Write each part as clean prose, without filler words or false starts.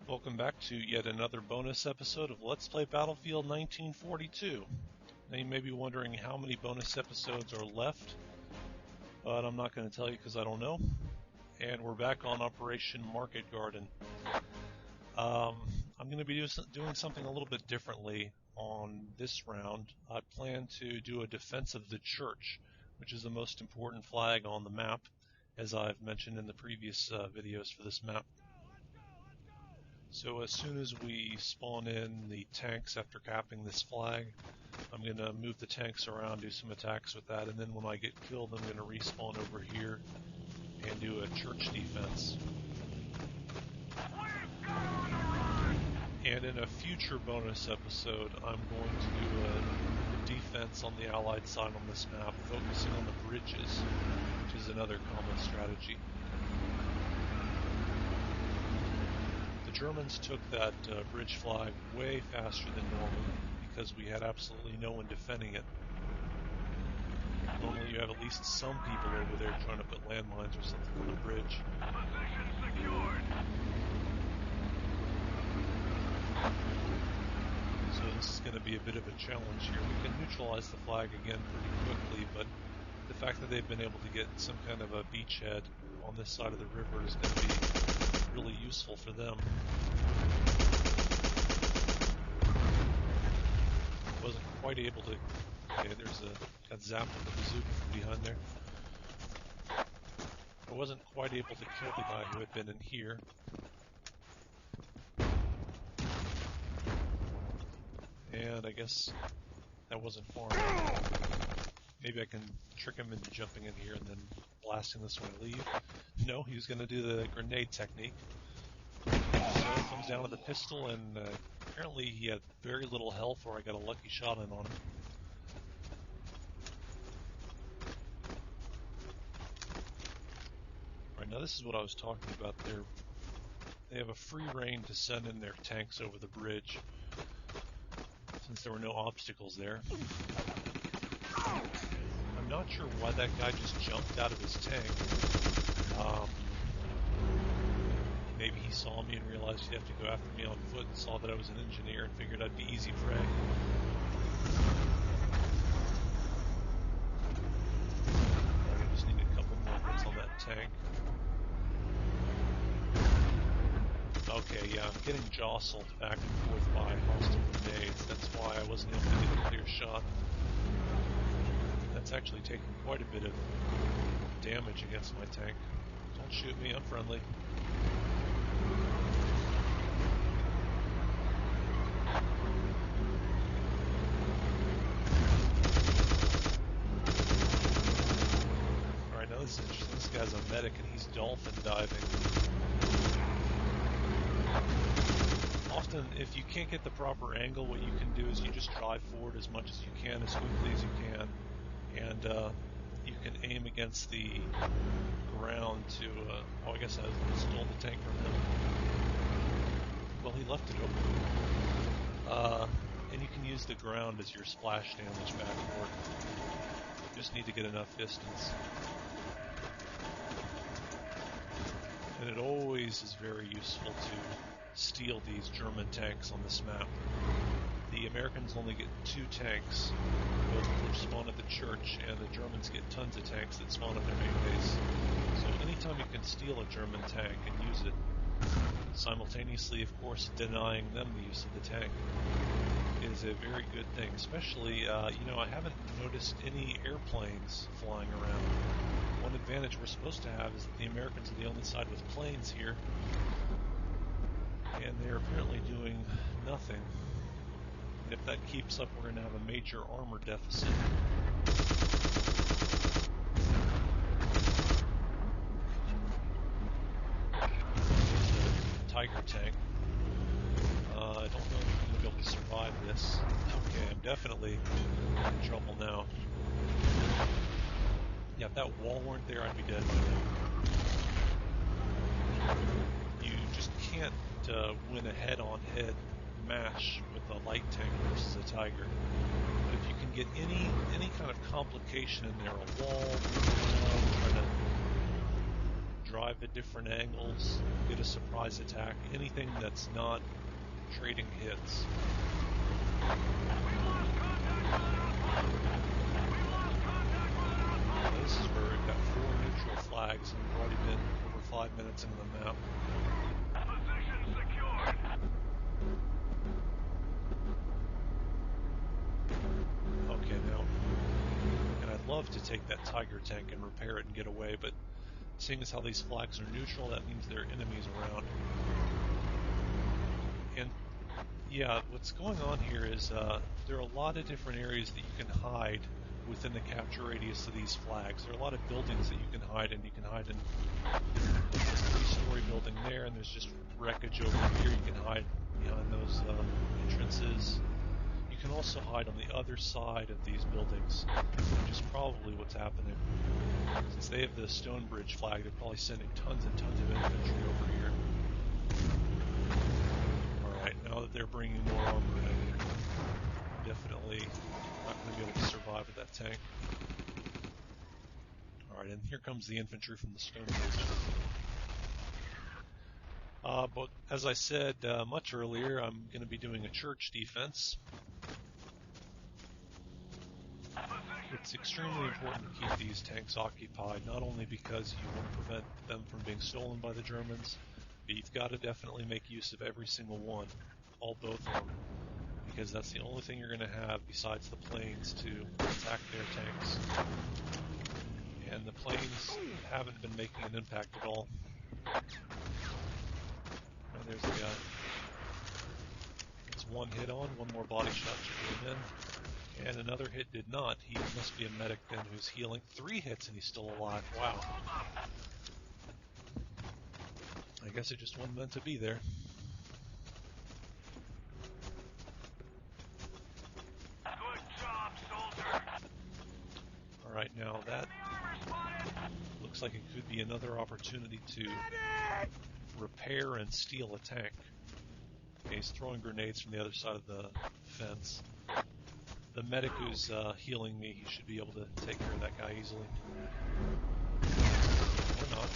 Welcome back to yet another bonus episode of Let's Play Battlefield 1942. Now you may be wondering how many bonus episodes are left, but I'm not going to tell you because I don't know. And we're back on Operation Market Garden. I'm going to be doing something a little bit differently on this round. I plan to do a defense of the church, which is the most important flag on the map, as I've mentioned in the previous videos for this map. So as soon as we spawn in the tanks after capping this flag, I'm going to move the tanks around, do some attacks with that, and then when I get killed I'm going to respawn over here and do a church defense. And in a future bonus episode I'm going to do a defense on the Allied side on this map, focusing on the bridges, which is another common strategy. The Germans took that bridge flag way faster than normal because we had absolutely no one defending it. Normally you have at least some people over there trying to put landmines or something on the bridge. Position secured. So this is going to be a bit of a challenge here. We can neutralize the flag again pretty quickly, but the fact that they've been able to get some kind of a beachhead on this side of the river is going to be really useful for them. Wasn't quite able to... Okay, got zapped with the bazooka from behind there. I wasn't quite able to kill the guy who had been in here. And I guess that wasn't far enough. Maybe I can trick him into jumping in here and then blasting this when I leave. No, he was going to do the grenade technique. So he comes down with the pistol, and apparently he had very little health, or I got a lucky shot in on him. Alright, now this is what I was talking about there. They have a free rein to send in their tanks over the bridge, since there were no obstacles there. I'm not sure why that guy just jumped out of his tank. Maybe he saw me and realized he'd have to go after me on foot and saw that I was an engineer and figured I'd be easy prey. I just need a couple more hits on that tank. Okay, yeah, I'm getting jostled back and forth by hostile grenades. That's why I wasn't able to get a clear shot. That's actually taking quite a bit of damage against my tank. Don't shoot me, I'm friendly. Alright, now this is interesting. This guy's a medic and he's dolphin diving. Often, if you can't get the proper angle, what you can do is you just drive forward as much as you can, as quickly as you can, and you can aim against the ground to... oh, I guess I stole the tank from him. Well, he left it open. And you can use the ground as your splash damage backward. You just need to get enough distance. And it always is very useful to steal these German tanks on this map. The Americans only get 2 tanks, both which spawn at the church, and the Germans get tons of tanks that spawn at their main base. So anytime you can steal a German tank and use it, simultaneously, of course, denying them the use of the tank, is a very good thing. Especially, I haven't noticed any airplanes flying around. One advantage we're supposed to have is that the Americans are the only side with planes here, and they're apparently doing nothing. And if that keeps up, we're going to have a major armor deficit. Tiger tank. I don't know if I'm going to be able to survive this. Okay, I'm definitely in trouble now. Yeah, if that wall weren't there, I'd be dead by now. You just can't win a head-on-head match with a light tank versus a Tiger. But if you can get any kind of complication in there, a wall, trying to drive at different angles, get a surprise surprise attack, anything that's not trading hits. This is where we've got 4 neutral flags and we've already been over 5 minutes into the map. Position secured. Okay, now, and I'd love to take that Tiger tank and repair it and get away, but seeing as how these flags are neutral, that means there are enemies around. And yeah, what's going on here is there are a lot of different areas that you can hide within the capture radius of these flags. There are a lot of buildings that you can hide in. You can hide in a 3-story building there, and there's just wreckage over here. You can hide behind those entrances. You can also hide on the other side of these buildings, which is probably what's happening. Since they have the Stonebridge flag, they're probably sending tons and tons of infantry over here. Alright, now that they're bringing more armor in, definitely not going to be able to survive with that tank. Alright, and here comes the infantry from the Stonebridge. But as I said much earlier, I'm going to be doing a church defense. It's extremely important to keep these tanks occupied, not only because you want to prevent them from being stolen by the Germans, but you've got to definitely make use of every single one, both of them, because that's the only thing you're going to have besides the planes to attack their tanks. And the planes haven't been making an impact at all. Oh, there's the guy. That's one hit on, one more body shot should get him in. And another hit did not. He must be a medic then who's healing. 3 hits and he's still alive. Wow. I guess it just wasn't meant to be there. Good job, soldier. Alright, now that looks like it could be another opportunity to repair and steal a tank. Okay, he's throwing grenades from the other side of the fence. The medic who's healing me, he should be able to take care of that guy easily. Or not.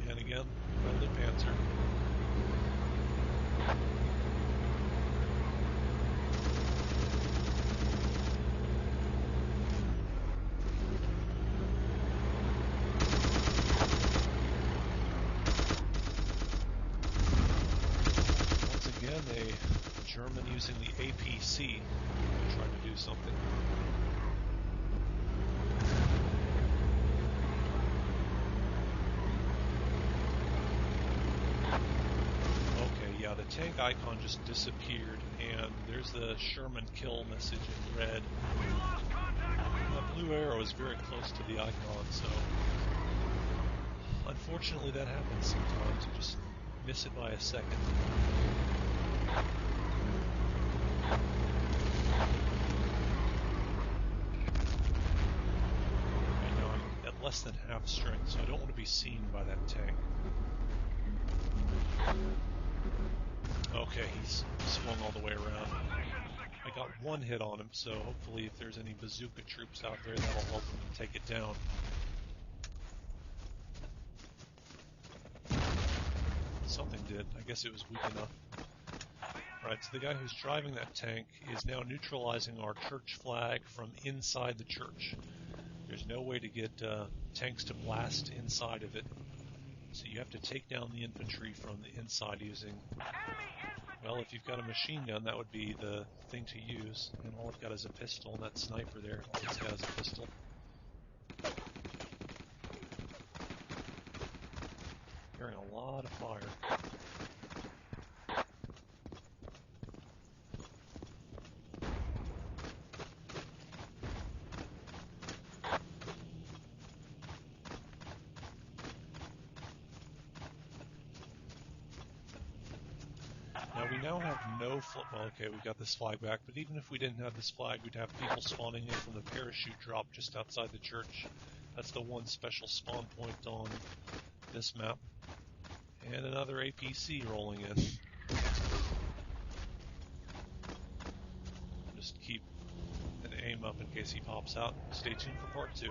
And again, friendly Panzer. Once again, a German using the APC trying to do something. Okay, yeah, the tank icon just disappeared, and there's the Sherman kill message in red. That blue arrow is very close to the icon, so unfortunately that happens sometimes. You just miss it by a second. Right now I'm at less than half strength, so I don't want to be seen by that tank. Okay, he's swung all the way around. I got 1 hit on him, so hopefully if there's any bazooka troops out there, that'll help him take it down. Something did. I guess it was weak enough. Right, so the guy who's driving that tank is now neutralizing our church flag from inside the church. There's no way to get tanks to blast inside of it. So you have to take down the infantry from the inside using, well, if you've got a machine gun, that would be the thing to use. And all I've got is a pistol, and that sniper there, all he's got is a pistol. Hearing a lot of fire. Now we now have no well, okay, we got this flag back, but even if we didn't have this flag, we'd have people spawning in from the parachute drop just outside the church. That's the one special spawn point on this map. And another APC rolling in. Just keep an aim up in case he pops out. Stay tuned for part 2.